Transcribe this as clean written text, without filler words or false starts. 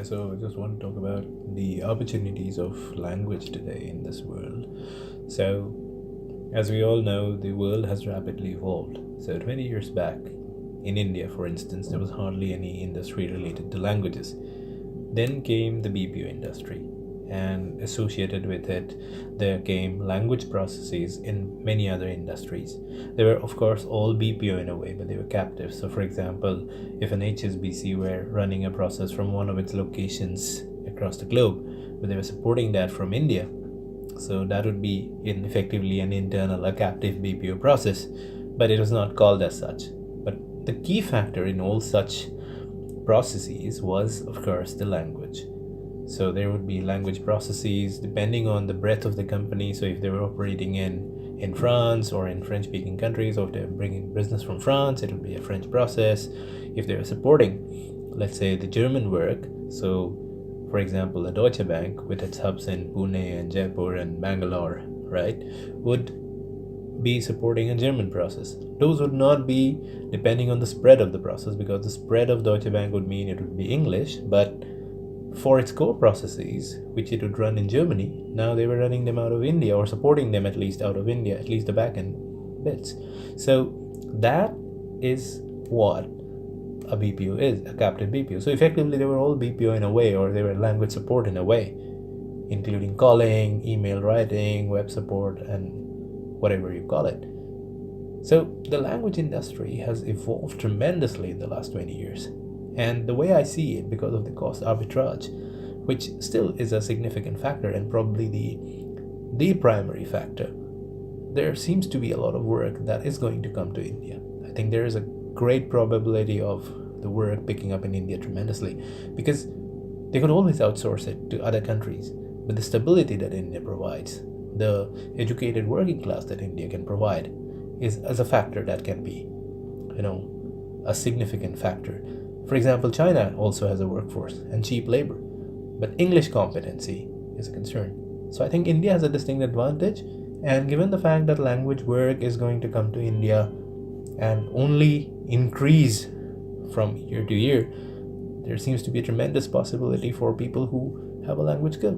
So I just want to talk about the opportunities of language today in this world. So, as we all know, the world has rapidly evolved. So 20 years back, in India, for instance, there was hardly any industry related to languages. Then came the BPO industry, and associated with it, there came language processes in many other industries. They were, of course, all BPO in a way, but they were captive. So, for example, if an HSBC were running a process from one of its locations across the globe, but they were supporting that from India, so that would be effectively an internal, a captive BPO process, but it was not called as such. But the key factor in all such processes was, of course, the language. So there would be language processes depending on the breadth of the company. So if they were operating in France or in French speaking countries, or if they're bringing business from France, it would be a French process. If they were supporting, let's say, the German work, so for example, a Deutsche Bank with its hubs in Pune and Jaipur and Bangalore, right, would be supporting a German process. Those would not be depending on the spread of the process, because the spread of Deutsche Bank would mean it would be English, but for its core processes, which it would run in Germany, now they were running them out of India, or supporting them at least out of India, at least the backend bits. So that is what a BPO is, a captive BPO. So effectively, they were all BPO in a way, or they were language support in a way, including calling, email writing, web support, and whatever you call it. So the language industry has evolved tremendously in the last 20 years. And the way I see it, because of the cost arbitrage, which still is a significant factor and probably the primary factor, there seems to be a lot of work that is going to come to India. I think there is a great probability of the work picking up in India tremendously, because they could always outsource it to other countries. But the stability that India provides, the educated working class that India can provide, is as a factor that can be, a significant factor. For example, China also has a workforce and cheap labor, but English competency is a concern. So I think India has a distinct advantage, and given the fact that language work is going to come to India and only increase from year to year, there seems to be a tremendous possibility for people who have a language skill.